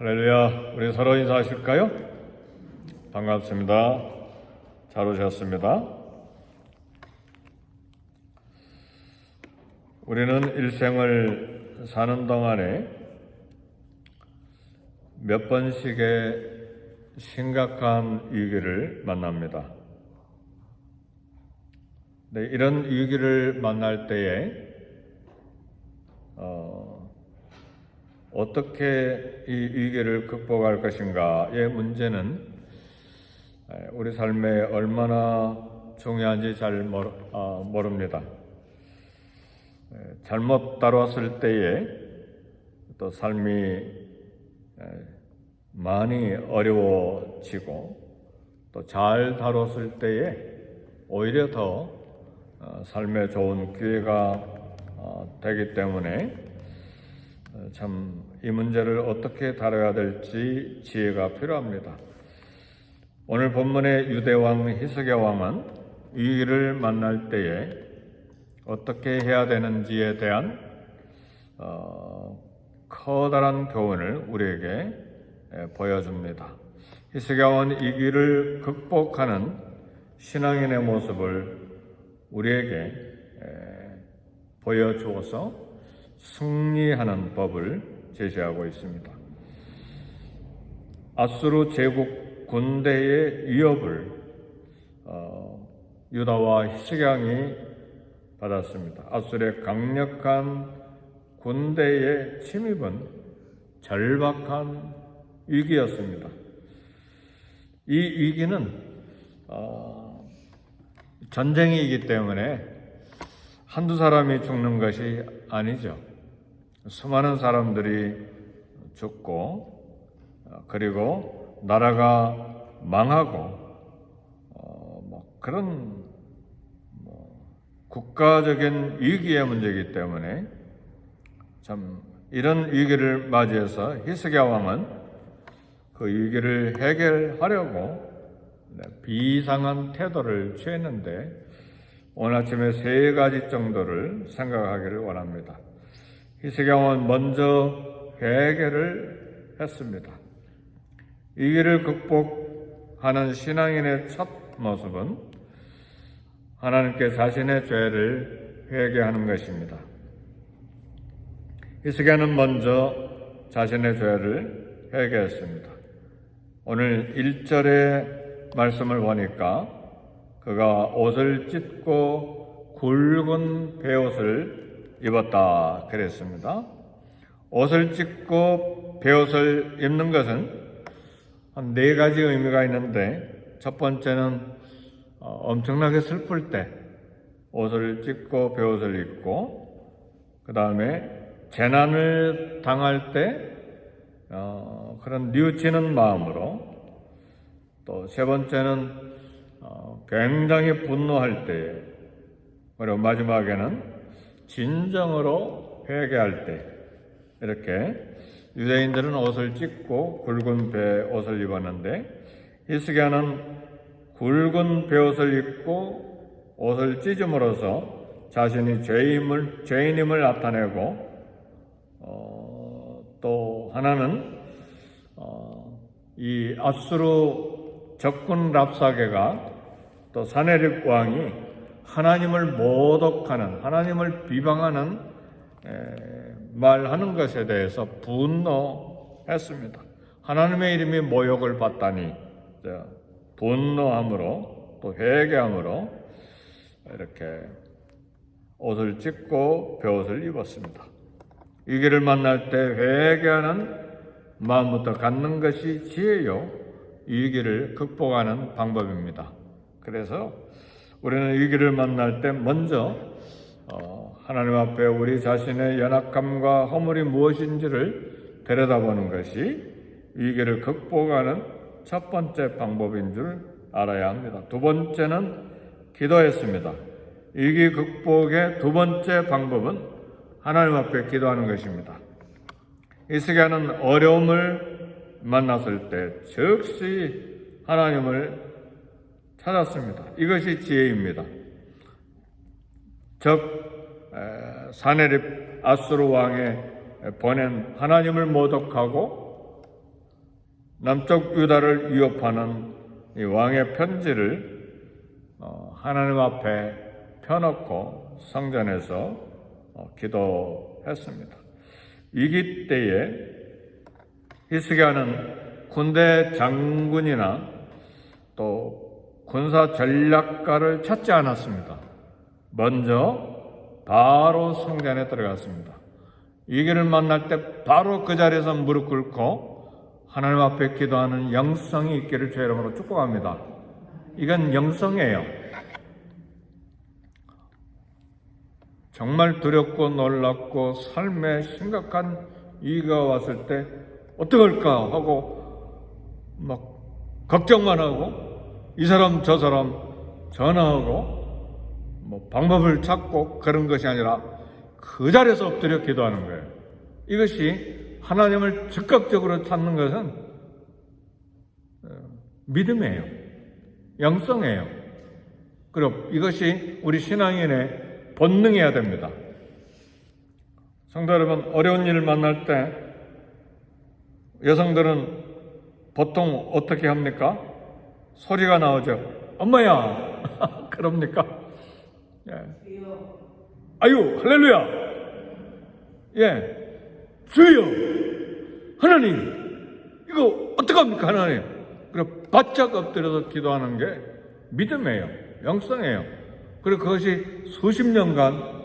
할렐루야. 우리 서로 인사하실까요? 반갑습니다. 잘 오셨습니다. 우리는 일생을 사는 동안에 몇 번씩의 심각한 위기를 만납니다. 네, 이런 위기를 만날 때에 어떻게 이 위기를 극복할 것인가의 문제는 우리 삶에 얼마나 중요한지 잘 모릅니다. 잘못 다루었을 때에 또 삶이 많이 어려워지고 또 잘 다뤘을 때에 오히려 더 삶에 좋은 기회가 되기 때문에 참 이 문제를 어떻게 다뤄야 될지 지혜가 필요합니다. 오늘 본문의 유대왕 히스기야 왕은 위기를 만날 때에 어떻게 해야 되는지에 대한 커다란 교훈을 우리에게 보여줍니다. 히스기야 왕은 위기를 극복하는 신앙인의 모습을 우리에게 보여주어서 승리하는 법을 제시하고 있습니다. 아수르 제국 군대의 위협을 유다와 히스기야 왕이 받았습니다. 아수르의 강력한 군대의 침입은 절박한 위기였습니다. 이 위기는 전쟁이기 때문에 한두 사람이 죽는 것이 아니죠. 수많은 사람들이 죽고 그리고 나라가 망하고 그런 국가적인 위기의 문제이기 때문에 참 이런 위기를 맞이해서 히스기야 왕은 그 위기를 해결하려고 비상한 태도를 취했는데 오늘 아침에 세 가지 정도를 생각하기를 원합니다. 히스기야 왕은 먼저 회개를 했습니다. 위기를 극복하는 신앙인의 첫 모습은 하나님께 자신의 죄를 회개하는 것입니다. 히스기야는 먼저 자신의 죄를 회개했습니다. 오늘 1절의 말씀을 보니까 그가 옷을 찢고 굵은 베옷을 입었다 그랬습니다. 옷을 찢고 베옷을 입는 것은 한 네 가지 의미가 있는데 첫 번째는 엄청나게 슬플 때 옷을 찢고 베옷을 입고 그 다음에 재난을 당할 때 그런 뉘우치는 마음으로 또 세 번째는 굉장히 분노할 때 그리고 마지막에는 진정으로 회개할 때 이렇게 유대인들은 옷을 찢고 굵은 베옷을 입었는데 히스기야는 굵은 베옷을 입고 옷을 찢음으로써 자신이 죄인임을 나타내고 또 하나는 이 아수르 적군 랍사게가 또 사네립 왕이 하나님을 모독하는 하나님을 비방하는 말하는 것에 대해서 분노했습니다. 하나님의 이름이 모욕을 받다니 분노함으로 또 회개함으로 이렇게 옷을 찢고 베옷을 입었습니다. 위기를 만날 때 회개하는 마음부터 갖는 것이 지혜요 위기를 극복하는 방법입니다. 그래서 우리는 위기를 만날 때 먼저 하나님 앞에 우리 자신의 연약함과 허물이 무엇인지를 들여다보는 것이 위기를 극복하는 첫 번째 방법인 줄 알아야 합니다. 두 번째는 기도했습니다. 위기 극복의 두 번째 방법은 하나님 앞에 기도하는 것입니다. 히스기야는 어려움을 만났을 때 즉시 하나님을 찾았습니다. 이것이 지혜입니다. 사네립 아수르 왕의 보낸 하나님을 모독하고 남쪽 유다를 위협하는 이 왕의 편지를 하나님 앞에 펴놓고 성전에서 기도했습니다. 위기 때에 히스기야는 군대 장군이나 또 군사 전략가를 찾지 않았습니다. 먼저 바로 성전에 들어갔습니다. 위기를 만날 때 바로 그 자리에서 무릎 꿇고 하나님 앞에 기도하는 영성이 있기를 주의 이름으로 축복합니다. 이건 영성이에요. 정말 두렵고 놀랍고 삶에 심각한 위기가 왔을 때 어떡할까 하고 막 걱정만 하고 이 사람 저 사람 전화하고 뭐 방법을 찾고 그런 것이 아니라 그 자리에서 엎드려 기도하는 거예요. 이것이 하나님을 즉각적으로 찾는 것은 믿음이에요. 영성이에요. 그리고 이것이 우리 신앙인의 본능이어야 됩니다. 성도 여러분, 어려운 일을 만날 때 여성들은 보통 어떻게 합니까? 소리가 나오죠. 엄마야! 그럽니까? 예. 아유, 할렐루야! 예. 주여! 하나님! 이거 어떡합니까, 하나님? 그리고 바짝 엎드려서 기도하는 게 믿음이에요. 영성이에요. 그리고 그것이 수십 년간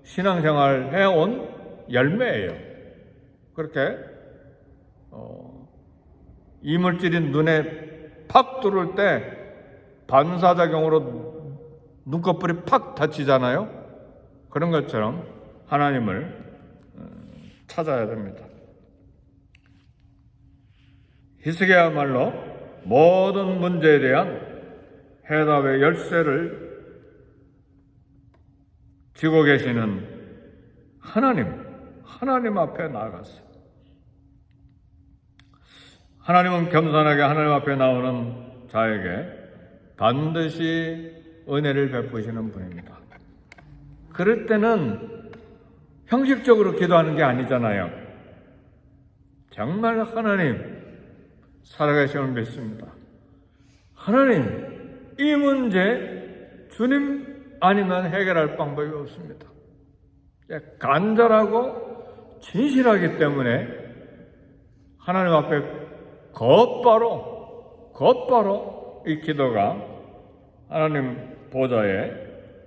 신앙생활 해온 열매예요. 그렇게 이물질이 눈에 팍 들어올 때 반사작용으로 눈꺼풀이 팍 다치잖아요. 그런 것처럼 하나님을 찾아야 됩니다. 히스기야말로 모든 문제에 대한 해답의 열쇠를 쥐고 계시는 하나님 앞에 나아갔어요. 하나님은 겸손하게 하나님 앞에 나오는 자에게 반드시 은혜를 베푸시는 분입니다. 그럴 때는 형식적으로 기도하는 게 아니잖아요. 정말 하나님 살아계심을 믿습니다. 하나님, 이 문제 주님 아니면 해결할 방법이 없습니다. 간절하고 진실하기 때문에 하나님 앞에 곧바로 이 기도가 하나님 보좌에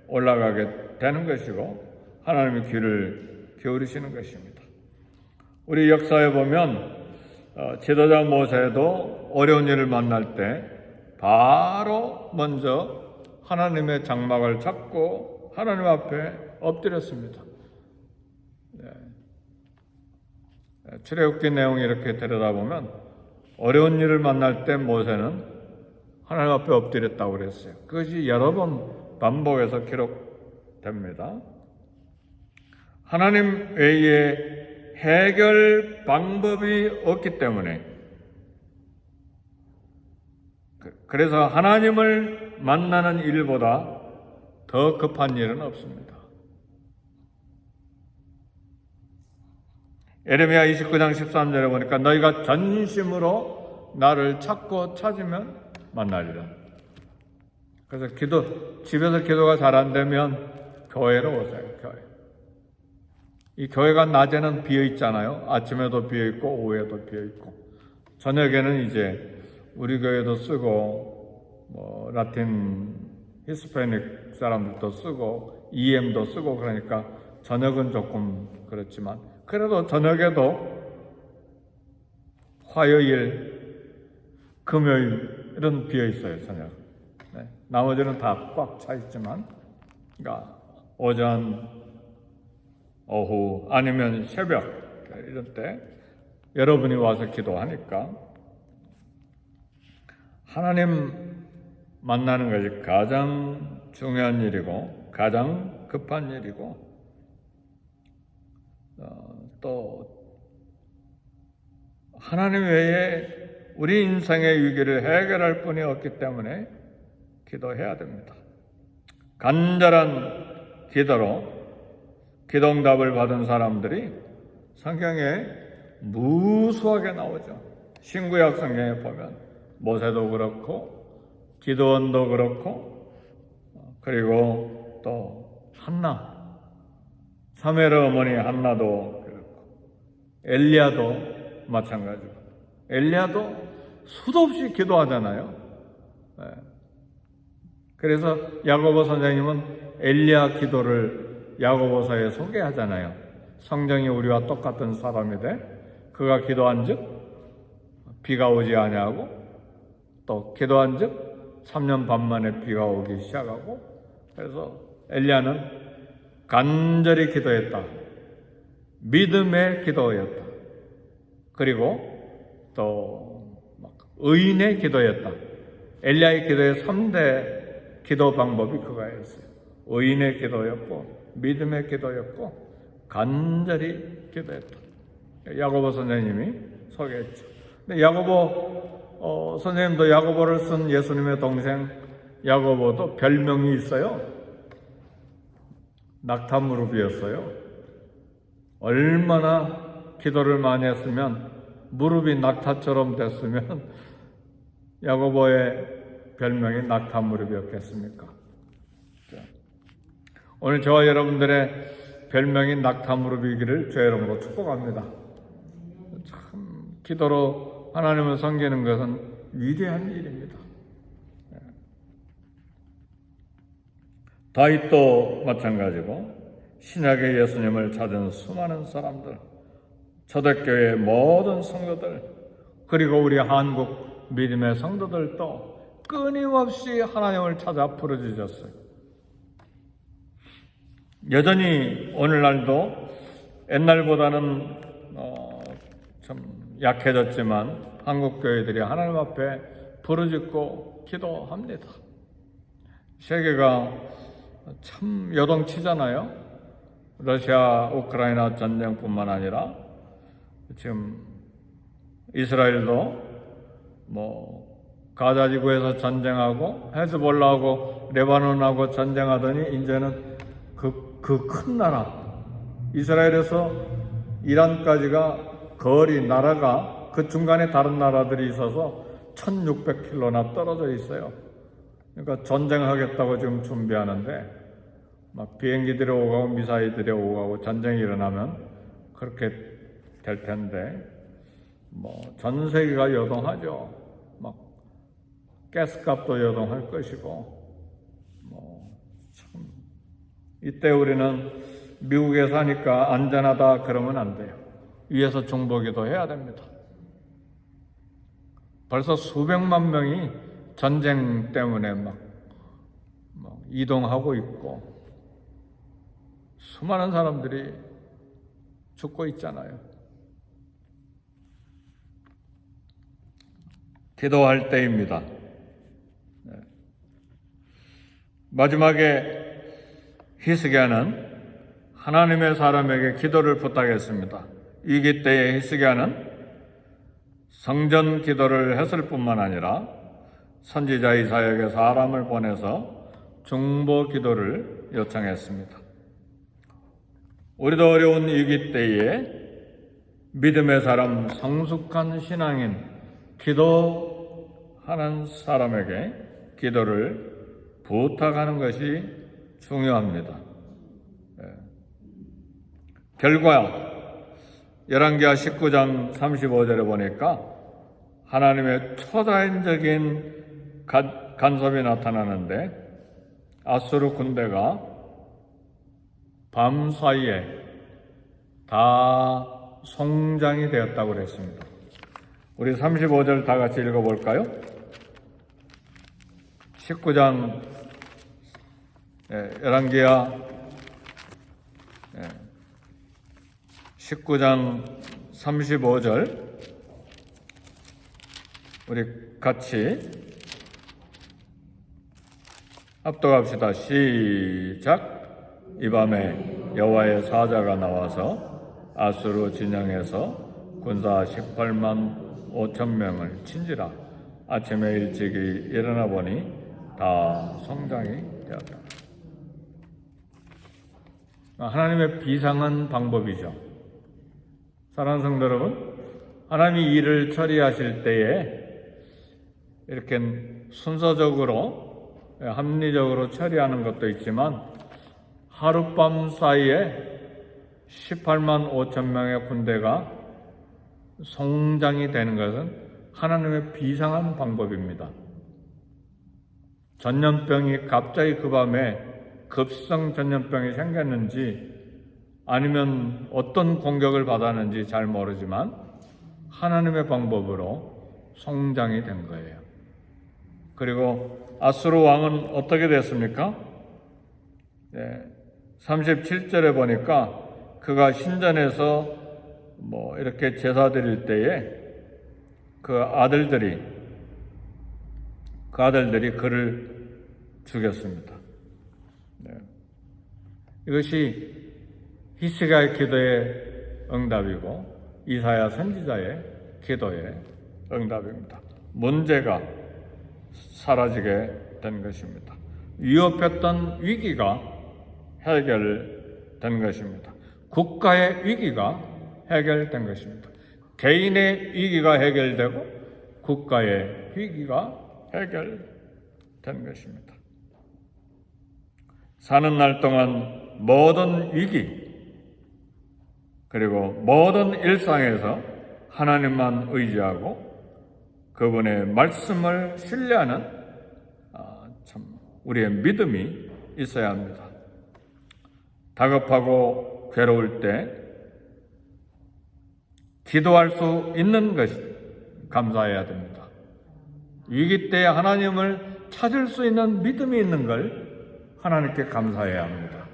올라가게 되는 것이고 하나님의 귀를 기울이시는 것입니다. 우리 역사에 보면 지도자 모세도 어려운 일을 만날 때 바로 먼저 하나님의 장막을 잡고 하나님 앞에 엎드렸습니다. 출애굽기 내용이 이렇게 들여다보면 어려운 일을 만날 때 모세는 하나님 앞에 엎드렸다고 그랬어요. 그것이 여러 번 반복해서 기록됩니다. 하나님 외에 해결 방법이 없기 때문에, 그래서 하나님을 만나는 일보다 더 급한 일은 없습니다. 에레미야 29장 13절에 보니까 너희가 전심으로 나를 찾고 찾으면 만나리라. 그래서 집에서 기도가 잘 안 되면 교회로 오세요. 이 교회가 낮에는 비어 있잖아요. 아침에도 비어 있고 오후에도 비어 있고 저녁에는 이제 우리 교회도 쓰고 뭐 라틴 히스패닉 사람들도 쓰고 EM도 쓰고 그러니까 저녁은 조금 그렇지만 그래도 저녁에도 화요일, 금요일은 비어 있어요. 저녁. 네. 나머지는 다 꽉 차 있지만, 그러니까 오전, 오후 아니면 새벽 이런 때 여러분이 와서 기도하니까 하나님 만나는 것이 가장 중요한 일이고 가장 급한 일이고 또 하나님 외에 우리 인생의 위기를 해결할 분이 없기 때문에 기도해야 됩니다. 간절한 기도로 기도응답을 받은 사람들이 성경에 무수하게 나오죠. 신구약 성경에 보면 모세도 그렇고 기드온도 그렇고 그리고 또 한나, 사무엘의 어머니 한나도 그렇고 엘리야도 마찬가지고, 엘리야도 수도 없이 기도하잖아요. 그래서 야고보 선생님은 엘리야 기도를 야고보서에 소개하잖아요. 성정이 우리와 똑같은 사람이되 그가 기도한즉 비가 오지 아니하고, 또 기도한즉 3년 반 만에 비가 오기 시작하고, 그래서 엘리야는 간절히 기도했다. 믿음의 기도였다. 그리고 또 의인의 기도였다. 엘리야의 기도의 3대 기도 방법이 그거였어요. 의인의 기도였고, 믿음의 기도였고, 간절히 기도했다. 야고보 선생님이 소개했죠. 근데 야고보 선생님도 야고보를 쓴 예수님의 동생 야고보도 별명이 있어요. 낙타무릎이었어요. 얼마나 기도를 많이 했으면, 무릎이 낙타처럼 됐으면 야고보의 별명이 낙타무릎이었겠습니까? 오늘 저와 여러분들의 별명이 낙타무릎이기를 주의 이름으로 축복합니다. 참 기도로 하나님을 섬기는 것은 위대한 일입니다. 다윗도 마찬가지고, 신약의 예수님을 찾은 수많은 사람들, 초대교회의 모든 성도들, 그리고 우리 한국 믿음의 성도들도 끊임없이 하나님을 찾아 부르짖었어요. 여전히 오늘날도 옛날보다는 좀 약해졌지만 한국 교회들이 하나님 앞에 부르짖고 기도합니다. 세계가 참 요동치잖아요. 러시아 우크라이나 전쟁뿐만 아니라 지금 이스라엘도 가자 지구에서 전쟁하고 헤즈볼라하고 레바논하고 전쟁하더니 이제는 그 큰 나라 이스라엘에서 이란까지가 거리 나라가 그 중간에 다른 나라들이 있어서 1600km나 떨어져 있어요. 그러니까 전쟁하겠다고 지금 준비하는데 막 비행기들이 오고 가고 미사일들이 오고 가고 전쟁이 일어나면 그렇게 될 텐데 전 세계가 요동하죠. 막 가스값도 요동할 것이고 참 이때 우리는 미국에 사니까 안전하다 그러면 안 돼요. 위에서 중보기도 해야 됩니다. 벌써 수백만 명이 전쟁 때문에 막 이동하고 있고 수많은 사람들이 죽고 있잖아요. 기도할 때입니다. 마지막에 히스기야는 하나님의 사람에게 기도를 부탁했습니다. 위기 때에 히스기야는 성전 기도를 했을 뿐만 아니라 선지자 이사야에게 사람을 보내서 중보 기도를 요청했습니다. 우리도 어려운 위기 때에 믿음의 사람, 성숙한 신앙인, 기도하는 사람에게 기도를 부탁하는 것이 중요합니다. 결과 열왕기하 19장 35절에 보니까 하나님의 초자연적인 간섭이 나타나는데 아수르 군대가 밤 사이에 다 송장이 되었다고 그랬습니다. 우리 35절 다 같이 읽어볼까요? 19장 열왕기하 19장 35절 우리 같이 합독합시다. 시작. 이 밤에 여호와의 사자가 나와서 아수르 진영에서 군사 18만 5천 명을 친지라. 아침에 일찍이 일어나 보니 다 성장이 되었다. 하나님의 비상한 방법이죠. 사랑하는 성도 여러분, 하나님이 일을 처리하실 때에 이렇게 순서적으로 합리적으로 처리하는 것도 있지만 하룻밤 사이에 18만 5천 명의 군대가 성장이 되는 것은 하나님의 비상한 방법입니다. 전염병이 갑자기 그 밤에 급성 전염병이 생겼는지 아니면 어떤 공격을 받았는지 잘 모르지만 하나님의 방법으로 성장이 된 거예요. 그리고 아수르 왕은 어떻게 됐습니까? 37절에 보니까 그가 신전에서 이렇게 제사 드릴 때에 그 아들들이 그를 죽였습니다. 이것이 히스기야의 기도의 응답이고 이사야 선지자의 기도의 응답입니다. 문제가 사라지게 된 것입니다. 위협했던 위기가 해결된 것입니다. 국가의 위기가 해결된 것입니다. 개인의 위기가 해결되고 국가의 위기가 해결된 것입니다. 사는 날 동안 모든 위기 그리고 모든 일상에서 하나님만 의지하고 그분의 말씀을 신뢰하는 우리의 믿음이 있어야 합니다. 다급하고 괴로울 때 기도할 수 있는 것이 감사해야 됩니다. 위기 때 하나님을 찾을 수 있는 믿음이 있는 걸 하나님께 감사해야 합니다.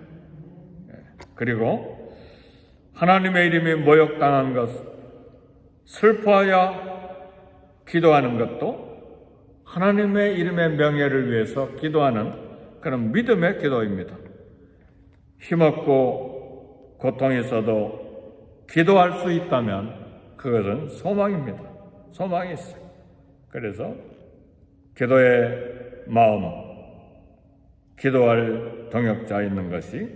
그리고 하나님의 이름이 모욕당한 것, 슬퍼하여 기도하는 것도 하나님의 이름의 명예를 위해서 기도하는 그런 믿음의 기도입니다. 힘없고 고통이 있어도 기도할 수 있다면 그것은 소망입니다. 소망이 있어요. 그래서 기도의 마음, 기도할 동역자 있는 것이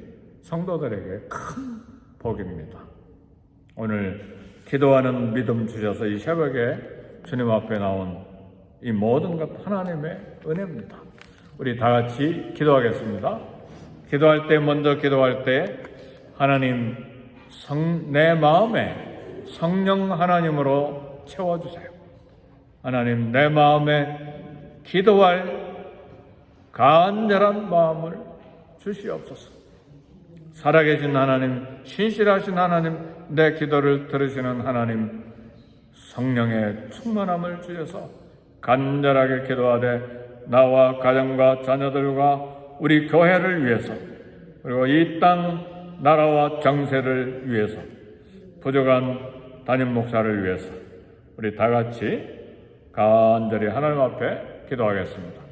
성도들에게 큰 복입니다. 오늘 기도하는 믿음 주셔서 이 새벽에 주님 앞에 나온 이 모든 것 하나님의 은혜입니다. 우리 다 같이 기도하겠습니다. 먼저 기도할 때 하나님 내 마음에 성령 하나님으로 채워주세요. 하나님 내 마음에 기도할 간절한 마음을 주시옵소서. 살아계신 하나님, 신실하신 하나님, 내 기도를 들으시는 하나님, 성령의 충만함을 주셔서 간절하게 기도하되 나와 가정과 자녀들과 우리 교회를 위해서 그리고 이 땅 나라와 정세를 위해서 부족한 담임 목사를 위해서 우리 다 같이 간절히 하나님 앞에 기도하겠습니다.